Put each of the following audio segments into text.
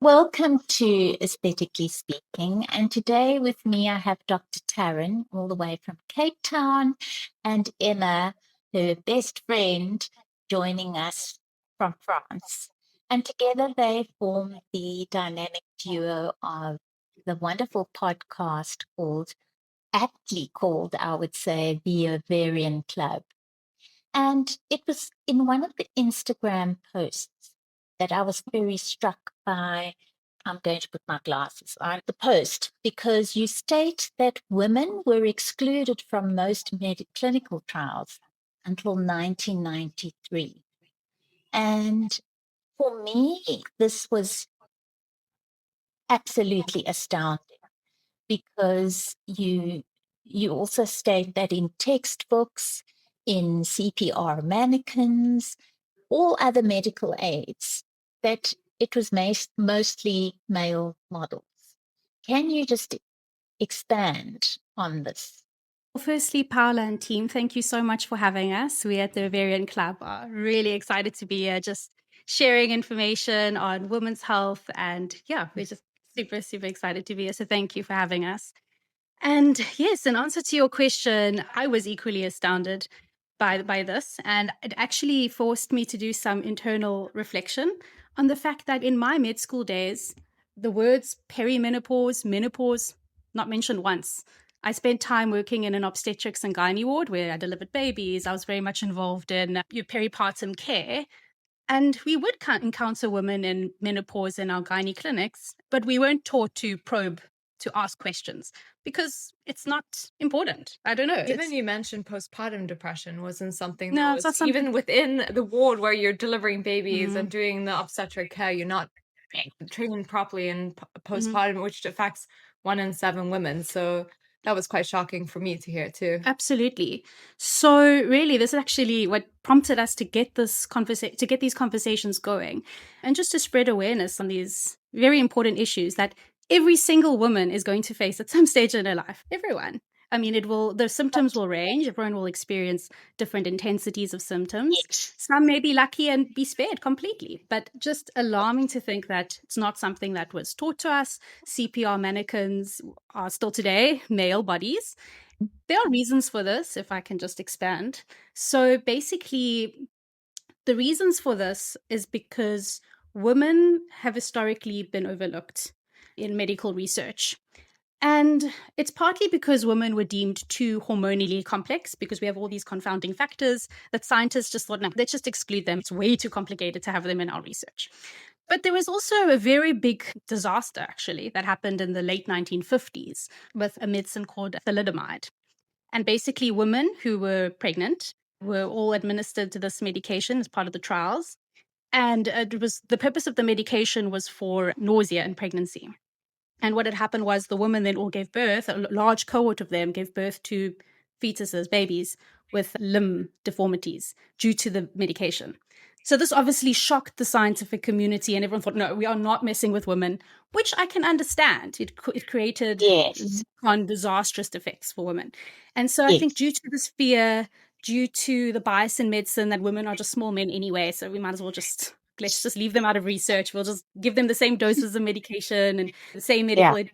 Welcome to Aesthetically Speaking. And today with me, I have Dr. Tarryn, all the way from Cape Town, and Emma, her best friend, joining us from France. And together they form the dynamic duo of the wonderful podcast aptly called, I would say, the Ovarian Club. And it was in one of the Instagram posts that I was very struck by. I'm going to put my glasses on the post because you state that women were excluded from most clinical trials until 1993. And for me, this was absolutely astounding because you also state that in textbooks, in CPR mannequins, all other medical aids, that it was mostly male models. Can you just expand on this? Well, firstly, Paola and team, thank you so much for having us. We at the Ovarian Club are really excited to be here, just sharing information on women's health. And yeah, we're just super, super excited to be here. So thank you for having us. And yes, in answer to your question, I was equally astounded by this. And it actually forced me to do some internal reflection on the fact that in my med school days, the words perimenopause, menopause, not mentioned once. I spent time working in an obstetrics and gynae ward where I delivered babies. I was very much involved in your peripartum care. And we would encounter women in menopause in our gynae clinics, but we weren't taught to probe, to ask questions because it's not important. I don't know. Even you mentioned postpartum depression wasn't something No, that it's not was something. even within the ward where you're delivering babies and doing the obstetric care. You're not trained properly in postpartum, which affects 1 in 7 women. So that was quite shocking for me to hear too. Absolutely. So really, this is actually what prompted us to get these conversations going, and just to spread awareness on these very important issues that every single woman is going to face at some stage in her life. Everyone. I mean, the symptoms will range. Everyone will experience different intensities of symptoms. Yes. Some may be lucky and be spared completely, but just alarming to think that it's not something that was taught to us. CPR mannequins are still today male bodies. There are reasons for this, if I can just expand. So basically, the reasons for this is because women have historically been overlooked in medical research. And it's partly because women were deemed too hormonally complex because we have all these confounding factors that scientists just thought, no, let's just exclude them. It's way too complicated to have them in our research. But there was also a very big disaster, actually, that happened in the late 1950s with a medicine called thalidomide. And basically, women who were pregnant were all administered to this medication as part of the trials. And the purpose of the medication was for nausea in pregnancy. And what had happened was the women then all gave birth, a large cohort of them gave birth to fetuses, babies with limb deformities due to the medication. So this obviously shocked the scientific community, and everyone thought, no, we are not messing with women, which I can understand. It created disastrous effects for women. And so I think due to this fear, due to the bias in medicine that women are just small men anyway, so we might as well let's just leave them out of research. We'll just give them the same doses of medication and the same medical.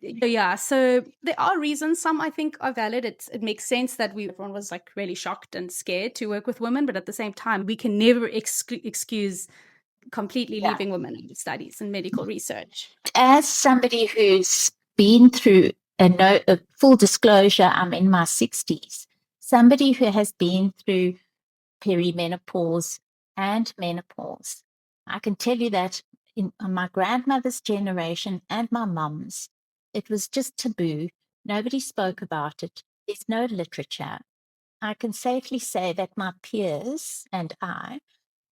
So there are reasons. Some I think are valid. It makes sense that everyone was like really shocked and scared to work with women, but at the same time, we can never excuse completely leaving women in studies and medical research. As somebody who's been through a full disclosure, I'm in my 60s. Somebody who has been through perimenopause and menopause. I can tell you that on my grandmother's generation and my mum's, it was just taboo. Nobody spoke about it. There's no literature. I can safely say that my peers and I,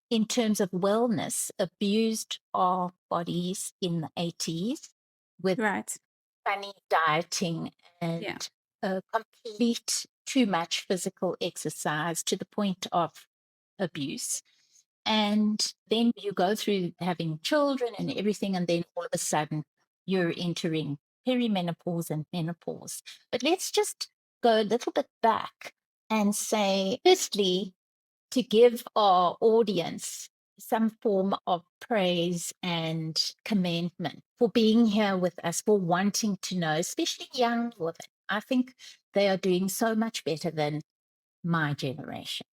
in terms of wellness, abused our bodies in the 80s with funny dieting and complete too much physical exercise to the point of abuse. And then you go through having children and everything, and then all of a sudden you're entering perimenopause and menopause. But let's just go a little bit back and say, firstly, to give our audience some form of praise and commendation for being here with us, for wanting to know, especially young women. I think they are doing so much better than my generation.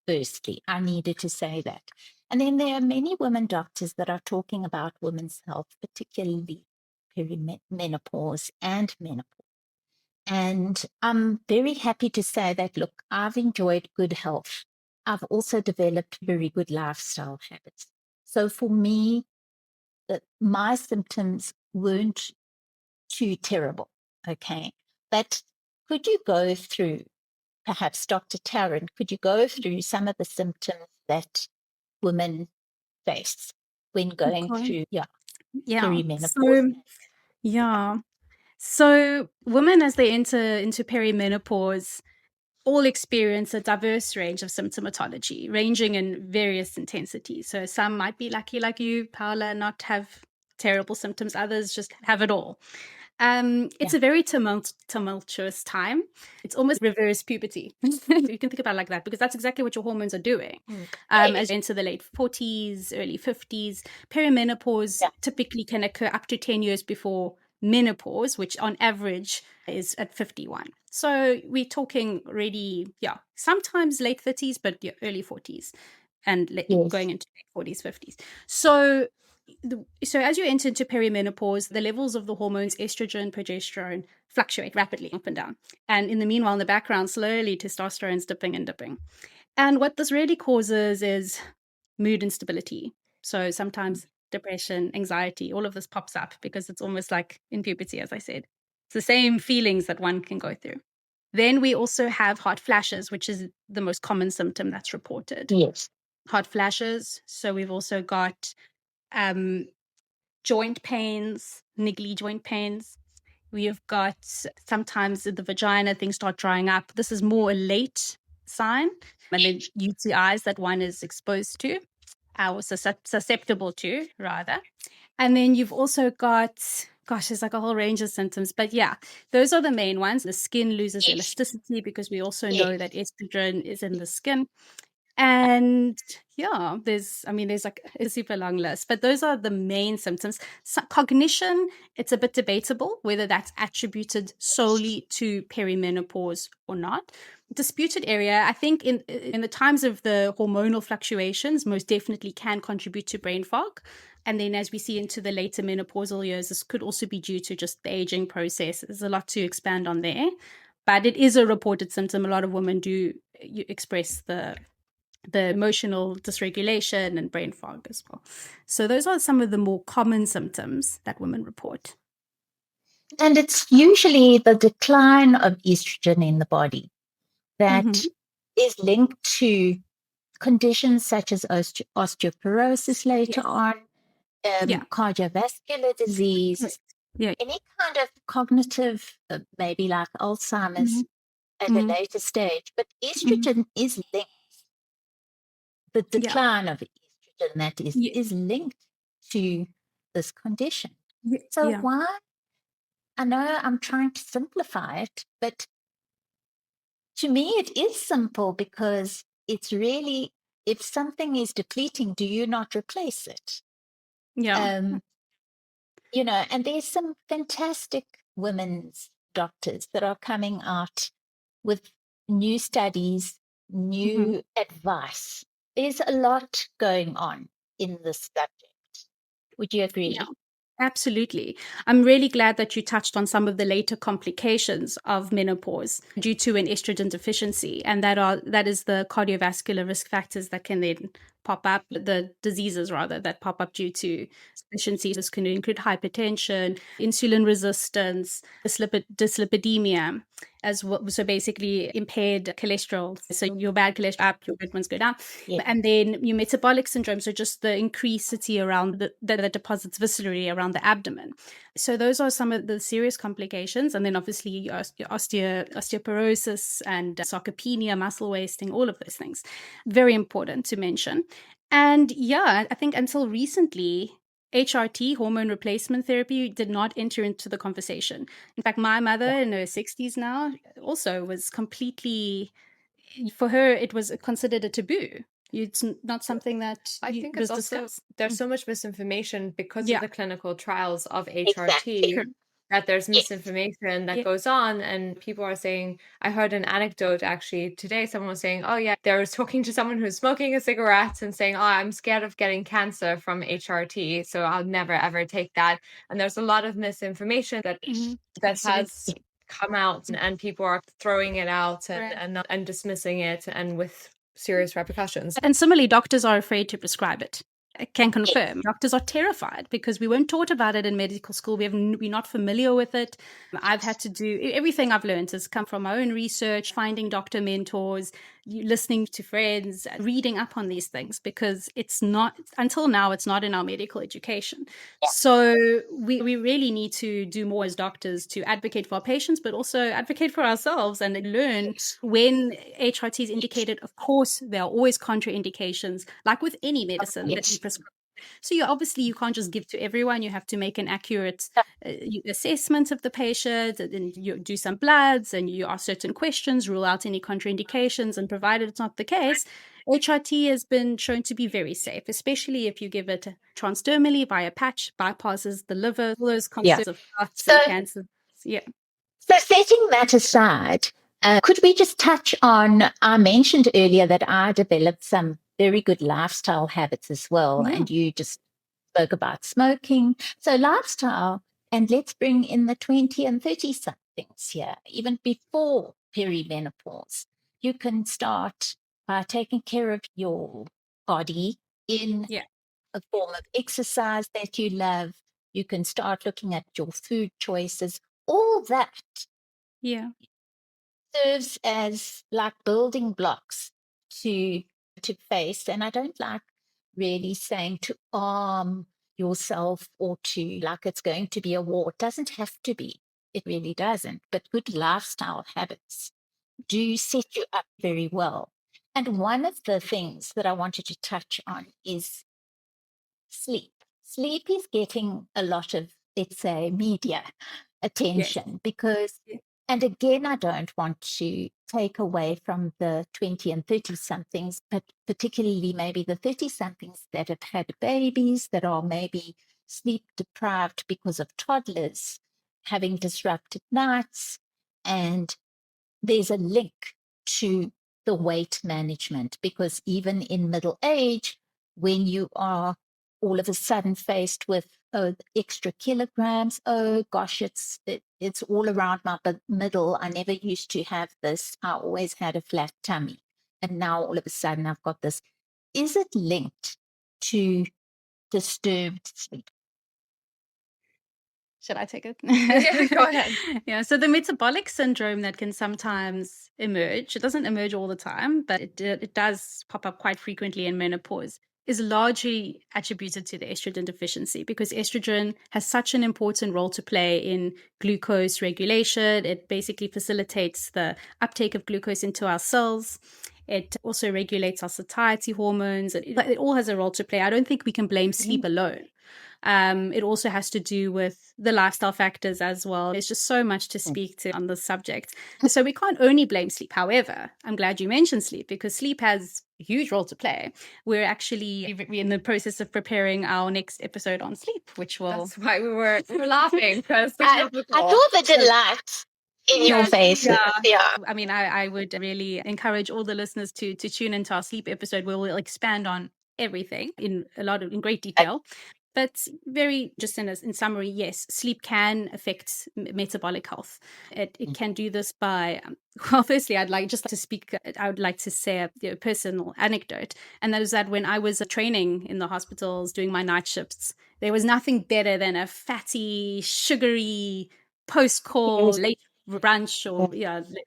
Firstly, I needed to say that. And then there are many women doctors that are talking about women's health, particularly perimenopause and menopause. And I'm very happy to say that, look, I've enjoyed good health. I've also developed very good lifestyle habits. So for me, my symptoms weren't too terrible. Okay. But could you go through, perhaps Dr. Tarryn, could you go through some of the symptoms that women face when going Okay. through Yeah. perimenopause? Yeah. So women, as they enter into perimenopause, all experience a diverse range of symptomatology, ranging in various intensities. So some might be lucky, like you, Paola, and not have terrible symptoms. Others just have it all. It's a very tumultuous time. It's almost reverse puberty. You can think about it like that, because that's exactly what your hormones are doing. As you enter the late 40s, early 50s, perimenopause typically can occur up to 10 years before menopause, which on average is at 51. So we're talking already, sometimes late 30s, but early 40s and going into late 40s, 50s. So as you enter into perimenopause, the levels of the hormones estrogen, progesterone fluctuate rapidly up and down. And in the meanwhile, in the background, slowly testosterone's dipping and dipping. And what this really causes is mood instability. So sometimes depression, anxiety, all of this pops up because it's almost like in puberty, as I said. It's the same feelings that one can go through. Then we also have hot flashes, which is the most common symptom that's reported. Yes. Hot flashes. So we've also got joint pains, niggly joint pains. We have got sometimes in the vagina, things start drying up. This is more a late sign. And then UTIs that one is exposed to, or susceptible to, rather. And then you've also got, there's like a whole range of symptoms. But those are the main ones. The skin loses elasticity, because we also know that estrogen is in the skin. And there's like a super long list, but those are the main symptoms. So cognition, it's a bit debatable whether that's attributed solely to perimenopause or not. Disputed area, I think in the times of the hormonal fluctuations, most definitely can contribute to brain fog. And then as we see into the later menopausal years, this could also be due to just the aging process. There's a lot to expand on there, but it is a reported symptom. A lot of women do express the emotional dysregulation and brain fog as well. So those are some of the more common symptoms that women report. And it's usually the decline of estrogen in the body that is linked to conditions such as osteoporosis later on, cardiovascular disease, any kind of cognitive, maybe like Alzheimer's at a later stage. But estrogen is linked. The decline of estrogen, that is linked to this condition. So why? I know I'm trying to simplify it, but to me it is simple, because it's really, if something is depleting, do you not replace it? And there's some fantastic women's doctors that are coming out with new studies, new advice. There's a lot going on in this subject. Would you agree? Yeah, absolutely. I'm really glad that you touched on some of the later complications of menopause due to an estrogen deficiency, and that is the cardiovascular risk factors that can then pop up, the diseases rather that pop up due to deficiencies. This can include hypertension, insulin resistance, dyslipidemia as well. So basically impaired cholesterol. So your bad cholesterol up, your good ones go down. And then your metabolic syndrome, so just the increasity around that deposits viscerally around the abdomen. So those are some of the serious complications. And then obviously your osteoporosis and sarcopenia, muscle wasting, all of those things. Very important to mention. And I think until recently, HRT, hormone replacement therapy, did not enter into the conversation. In fact, my mother in her 60s now also was completely, for her, it was considered a taboo. It's not something that I think was it's also discussed. there's so much misinformation because Yeah. of the clinical trials of Exactly. HRT that there's misinformation that Yeah. goes on, and people are saying, I heard an anecdote actually today. Someone was saying, oh yeah, they was talking to someone who's smoking a cigarette and saying, oh, I'm scared of getting cancer from HRT, so I'll never ever take that. And there's a lot of misinformation that has come out, and people are throwing it out and dismissing it, and with serious repercussions. And similarly, doctors are afraid to prescribe it. I can confirm. Doctors are terrified because we weren't taught about it in medical school. We're not familiar with it. I've had to do everything I've learned has come from my own research, finding doctor mentors, listening to friends, reading up on these things, because it's not, until now, it's not in our medical education. So we really need to do more as doctors to advocate for our patients, but also advocate for ourselves and learn when HRT is indicated. Of course, there are always contraindications, like with any medicine that we prescribe. So you can't just give to everyone. You have to make an accurate assessment of the patient, and you do some bloods, and you ask certain questions, rule out any contraindications, and provided it's not the case, HRT has been shown to be very safe, especially if you give it transdermally via patch, bypasses the liver, all those concepts of hearts and cancer. Yeah. So setting that aside, could we just touch on, I mentioned earlier that I developed some very good lifestyle habits as well, and you just spoke about smoking. So lifestyle, and let's bring in the 20 and 30 somethings here, even before perimenopause. You can start by taking care of your body in a form of exercise that you love. You can start looking at your food choices. All that serves as like building blocks to face. And I don't like really saying to arm yourself or to like it's going to be a war. It doesn't have to be. It really doesn't. But good lifestyle habits do set you up very well. And one of the things that I wanted to touch on is sleep. Sleep is getting a lot of, let's say, media attention because, and again, I don't want to take away from the 20 and 30 somethings, but particularly maybe the 30 somethings that have had babies that are maybe sleep deprived because of toddlers having disrupted nights. And there's a link to the weight management because even in middle age, when you are all of a sudden faced with extra kilograms, oh gosh, it's all around my middle. I never used to have this. I always had a flat tummy, and now all of a sudden I've got this. Is it linked to disturbed sleep? Should I take it? Yeah, go ahead. So the metabolic syndrome that can sometimes emerge, it doesn't emerge all the time, but it does pop up quite frequently in menopause, is largely attributed to the estrogen deficiency because estrogen has such an important role to play in glucose regulation. It basically facilitates the uptake of glucose into our cells. It also regulates our satiety hormones. It all has a role to play. I don't think we can blame sleep alone. It also has to do with the lifestyle factors as well. There's just so much to speak to on this subject. So we can't only blame sleep. However, I'm glad you mentioned sleep because sleep has a huge role to play. We're actually in the process of preparing our next episode on sleep, which will... That's why we were laughing because I saw the delight in your faces. Yeah. I mean, I would really encourage all the listeners to tune into our sleep episode where we'll expand on everything in great detail. But very just in summary, yes, sleep can affect metabolic health. It can do this by, well, firstly, I would like to say a personal anecdote. And that is that when I was training in the hospitals, doing my night shifts, there was nothing better than a fatty, sugary post-call, late brunch or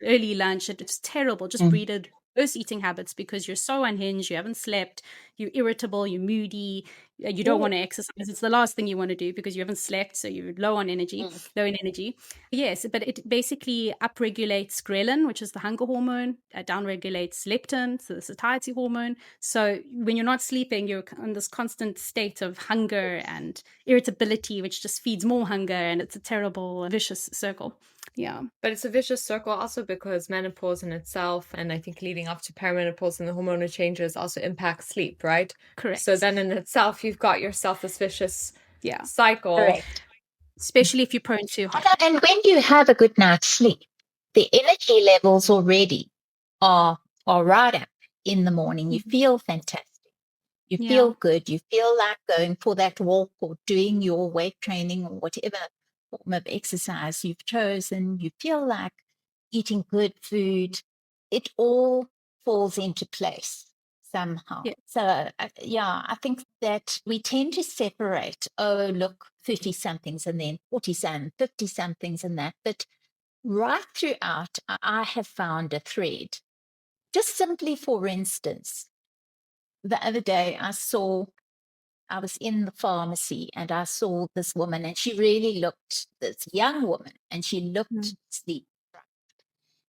early lunch. It's terrible, just breeded worse eating habits because you're so unhinged, you haven't slept, you're irritable, you're moody, you don't want to exercise. It's the last thing you want to do because you haven't slept, so you're low in energy. Yes, but it basically upregulates ghrelin, which is the hunger hormone, downregulates leptin, so the satiety hormone. So when you're not sleeping, you're in this constant state of hunger and irritability, which just feeds more hunger, and it's a terrible vicious circle. Yeah. But it's a vicious circle also because menopause in itself, and I think leading up to perimenopause and the hormonal changes, also impacts sleep, right? Correct. So then in itself, you've got yourself this vicious Yeah. cycle. Correct. Especially if you're prone to heart. And when you have a good night's sleep, the energy levels already are right up in the morning. You feel fantastic. You Yeah. feel good. You feel like going for that walk or doing your weight training or whatever form of exercise you've chosen. You feel like eating good food. It all falls into place somehow. Yeah. So, I think that we tend to separate, oh, look, 30 somethings and then 40 somethings, 50 somethings and that. But right throughout, I have found a thread. Just simply, for instance, the other day I was in the pharmacy and I saw this woman, and she really looked, this young woman, and she looked sleep.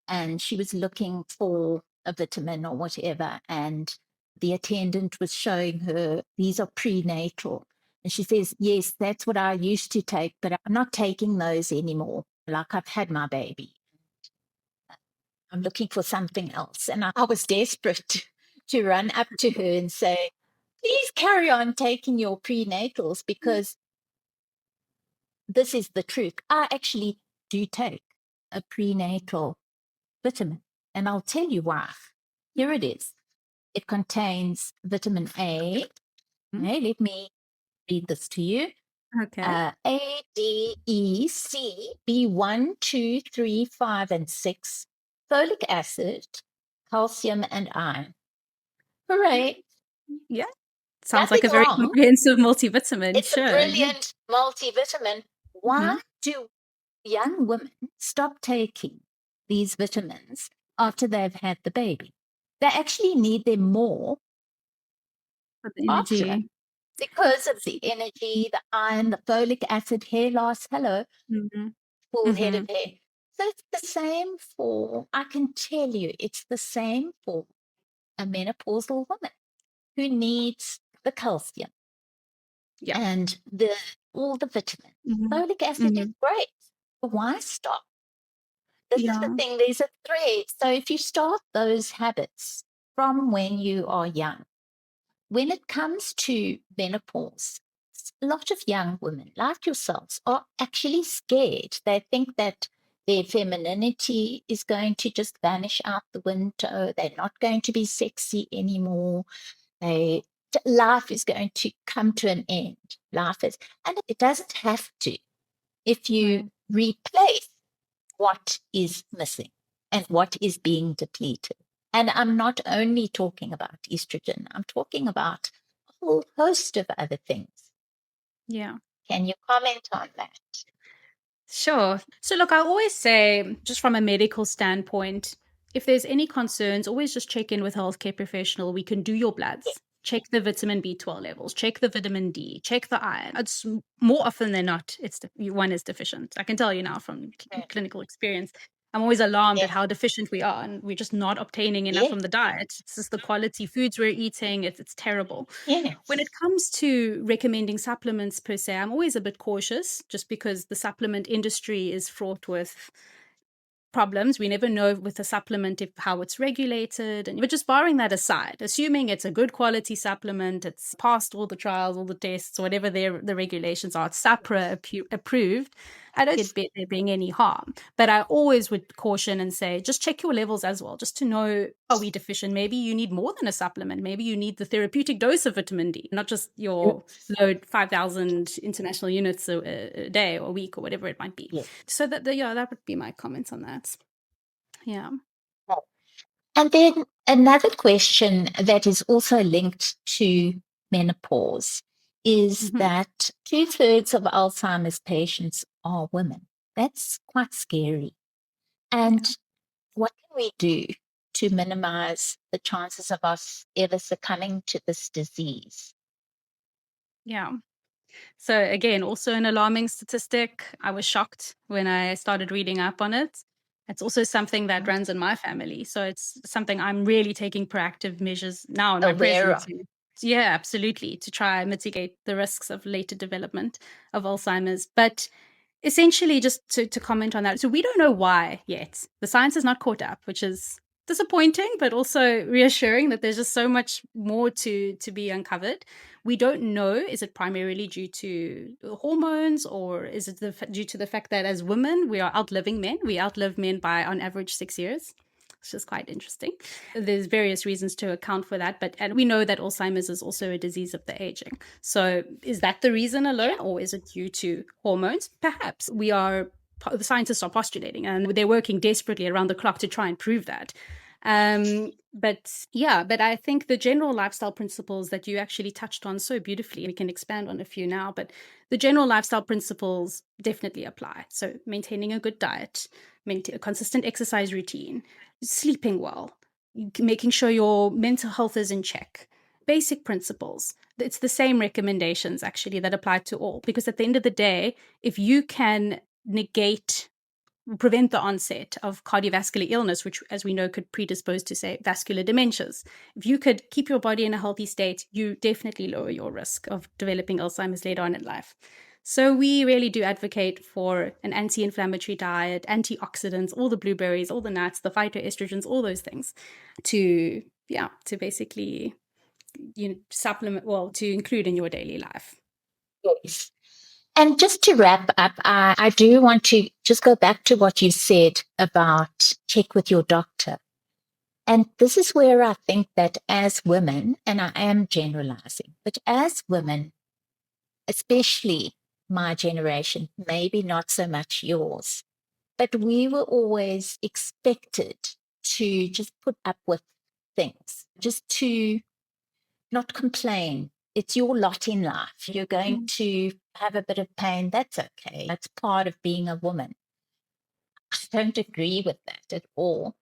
And she was looking for a vitamin or whatever. And the attendant was showing her, these are prenatal. And she says, yes, that's what I used to take, but I'm not taking those anymore. Like, I've had my baby. I'm looking for something else. And I was desperate to run up to her and say, please carry on taking your prenatals, because this is the truth. I actually do take a prenatal vitamin, and I'll tell you why. Here it is. It contains vitamin A. Okay, let me read this to you. Okay. A, D, E, C, B1, 2, 3, 5, and 6, folic acid, calcium, and iron. Hooray. Yeah. Sounds like a Nothing very wrong. comprehensive multivitamin. It's Sure. a brilliant multivitamin. Why do young women stop taking these vitamins after they've had the baby? They actually need them more For the after, energy. because of the energy, the iron, the folic acid, hair loss, full head of hair. So it's the same for, I can tell you, it's the same for a menopausal woman who needs the calcium Yeah. and all the vitamins. Folic acid is great. But why stop? This is the thing, there's a thread. So if you start those habits from when you are young, when it comes to menopause, a lot of young women like yourselves are actually scared. They think that their femininity is going to just vanish out the window. They're not going to be sexy anymore. Life is going to come to an end. And it doesn't have to if you replace what is missing and what is being depleted. And I'm not only talking about estrogen, I'm talking about a whole host of other things. Yeah. Can you comment on that? Sure. So look, I always say, just from a medical standpoint, if there's any concerns, always just check in with a healthcare professional. We can do your bloods, check the vitamin B12 levels, check the vitamin D, check the iron. It's more often than not, one is deficient. I can tell you now from clinical experience. I'm always alarmed at how deficient we are, and we're just not obtaining enough from the diet. It's just the quality foods we're eating. It's terrible. When it comes to recommending supplements per se, I'm always a bit cautious, just because the supplement industry is fraught with problems. We never know with a supplement how it's regulated. But just barring that aside, assuming it's a good quality supplement, it's passed all the trials, all the tests, whatever the regulations are, it's SAPRA approved, I don't get there being any harm. But I always would caution and say, just check your levels as well, just to know, are we deficient? Maybe you need more than a supplement. Maybe you need the therapeutic dose of vitamin D, not just your load 5,000 international units a day or a week or whatever it might be. So that would be my comments on that. Yeah. And then another question that is also linked to menopause is that 2/3 of Alzheimer's patients are women. That's quite scary. And what can we do to minimize the chances of us ever succumbing to this disease? Yeah. So again, also an alarming statistic. I was shocked when I started reading up on it. It's also something that runs in my family. So it's something I'm really taking proactive measures now in my present. Yeah, absolutely. To try and mitigate the risks of later development of Alzheimer's. But essentially, just to comment on that. So we don't know why yet. The science has not caught up, which is disappointing, but also reassuring that there's just so much more to be uncovered. We don't know, is it primarily due to hormones, or is it due to the fact that as women, we are outliving men? We outlive men by, on average, 6 years. It's just quite interesting. There's various reasons to account for that, and we know that Alzheimer's is also a disease of the aging. So is that the reason alone, or is it due to hormones? Perhaps. The scientists are postulating, and they're working desperately around the clock to try and prove that. But I think the general lifestyle principles that you actually touched on so beautifully, we can expand on a few now, but the general lifestyle principles definitely apply. So maintaining a good diet, a consistent exercise routine, sleeping well, making sure your mental health is in check. Basic principles. It's the same recommendations actually that apply to all, because at the end of the day, if you can prevent the onset of cardiovascular illness, which, as we know, could predispose to, say, vascular dementias. If you could keep your body in a healthy state, you definitely lower your risk of developing Alzheimer's later on in life. So we really do advocate for an anti-inflammatory diet, antioxidants, all the blueberries, all the nuts, the phytoestrogens, all those things to basically supplement, to include in your daily life. Yes. And just to wrap up, I do want to just go back to what you said about check with your doctor. And this is where I think that as women, and I am generalizing, but as women, especially my generation, maybe not so much yours, but we were always expected to just put up with things, just to not complain. It's your lot in life. You're going to have a bit of pain. That's okay. That's part of being a woman. I don't agree with that at all.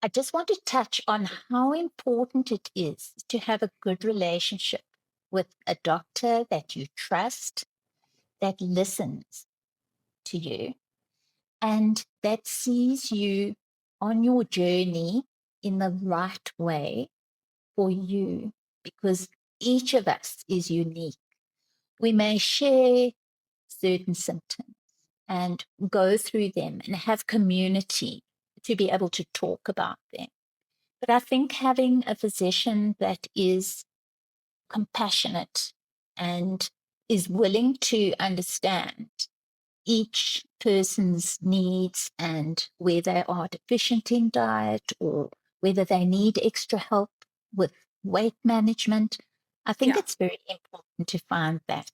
I just want to touch on how important it is to have a good relationship with a doctor that you trust, that listens to you, and that sees you on your journey in the right way for you, because each of us is unique. We may share certain symptoms and go through them and have community to be able to talk about them. But I think having a physician that is compassionate and is willing to understand each person's needs and where they are deficient in diet or whether they need extra help with weight management, I think it's very important to find that.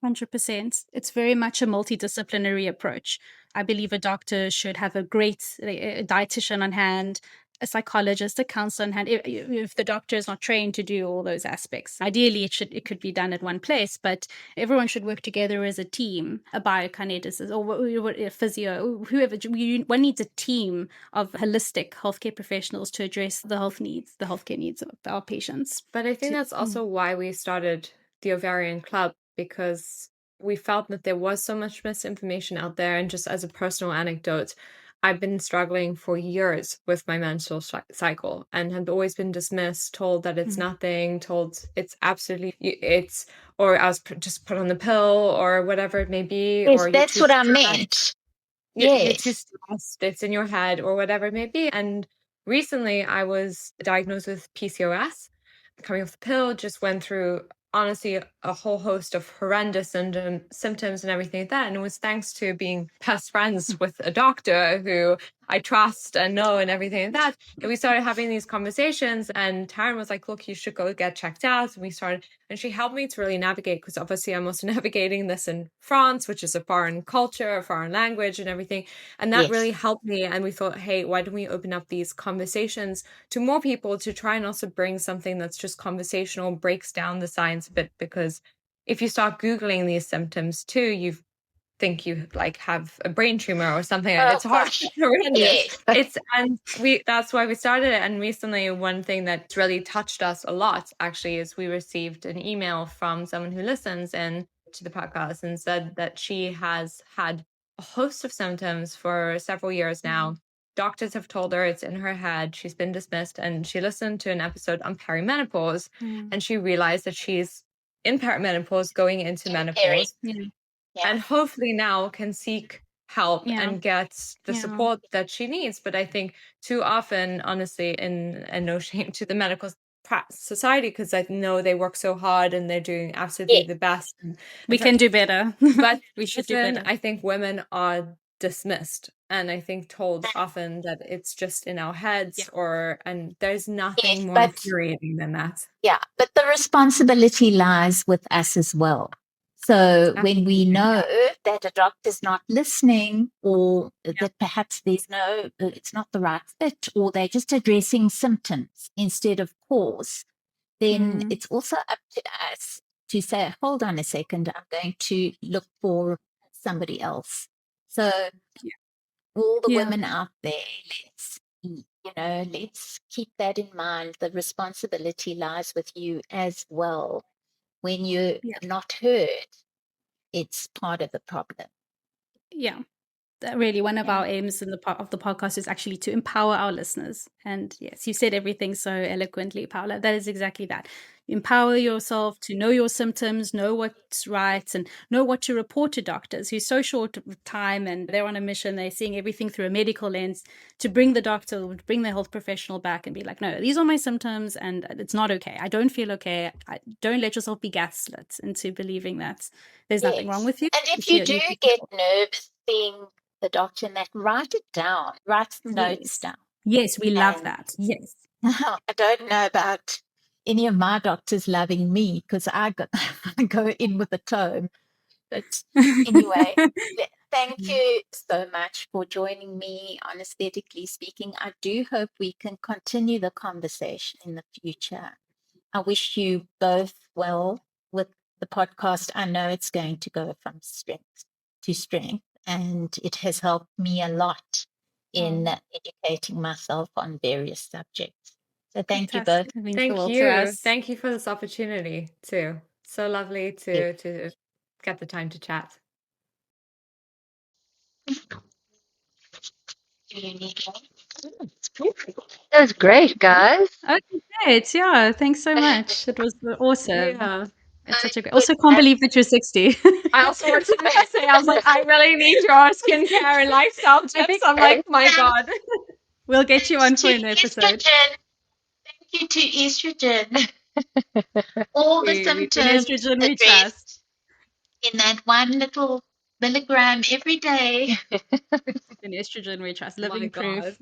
100%. It's very much a multidisciplinary approach. I believe a doctor should have a great dietitian on hand, a psychologist, a counselor on hand, if the doctor is not trained to do all those aspects. Ideally, it could be done at one place, but everyone should work together as a team, a biokineticist or a physio, whoever. One needs a team of holistic healthcare professionals to address the healthcare needs of our patients. But I think that's also why we started the Ovarian Club, because we felt that there was so much misinformation out there. And just as a personal anecdote, I've been struggling for years with my menstrual cycle and have always been dismissed, told that it's nothing, told it's absolutely, or I was just put on the pill or whatever it may be. Yes, or that's what I meant. You're too stressed, it's in your head or whatever it may be. And recently I was diagnosed with PCOS, coming off the pill, just went through honestly a whole host of horrendous symptoms and everything like that. And it was thanks to being best friends with a doctor who I trust and know and everything like that. And we started having these conversations, and Tarryn was like, look, you should go get checked out. And she helped me to really navigate, because obviously I'm also navigating this in France, which is a foreign culture, a foreign language and everything. And that really helped me. And we thought, hey, why don't we open up these conversations to more people to try and also bring something that's just conversational, breaks down the science a bit, because if you start Googling these symptoms too, you think you like have a brain tumor or something. It's horrendous. That's why we started it. And recently, one thing that's really touched us a lot actually is we received an email from someone who listens in to the podcast and said that she has had a host of symptoms for several years now. Doctors have told her it's in her head. She's been dismissed, and she listened to an episode on perimenopause and she realized that she's in perimenopause, going into menopause. and hopefully now can seek help and get the support that she needs. But I think too often, honestly, and no shame to the medical society, because I know they work so hard and they're doing absolutely the best. We can do better. But we should do better. I think women are dismissed, and I think told often that it's just in our heads, and there's nothing more infuriating than that. Yeah, but the responsibility lies with us as well. So when we know that a doctor's not listening, or that perhaps it's not the right fit, or they're just addressing symptoms instead of cause, then it's also up to us to say, hold on a second, I'm going to look for somebody else. So all the women out there, let's keep that in mind. The responsibility lies with you as well. When you're not heard, it's part of the problem. Yeah. Really, one of our aims of the podcast is actually to empower our listeners. And yes, you said everything so eloquently, Paola. That is exactly that. Empower yourself to know your symptoms, know what's right, and know what to report to doctors who's so short of time and they're on a mission. They're seeing everything through a medical lens, to bring the doctor, bring the health professional back and be like, no, these are my symptoms and it's not okay. I don't feel okay. Don't let yourself be gaslit into believing that there's nothing wrong with you. And if you do get nervous seeing the doctor, and that, write it down, write the notes down. Yes, we love that. Yes. I don't know about any of my doctors loving me, because I go in with a tome. But anyway, thank you so much for joining me on Aesthetically Speaking. I do hope we can continue the conversation in the future. I wish you both well with the podcast. I know it's going to go from strength to strength, and it has helped me a lot in educating myself on various subjects. So thank you both. Thank you. Thank you for this opportunity too. So lovely to get the time to chat. That was great, guys. Okay, great. Yeah, thanks so much. It was awesome. Yeah. It's such a great. Also, can't believe that you're 60. I also wanted to say, I was like, I really need your skincare and lifestyle tips. I'm like, my God. We'll get you on for an episode. Thank you to estrogen. All the symptoms Estrogen we trust. In that one little milligram every day. In estrogen we trust. Living proof.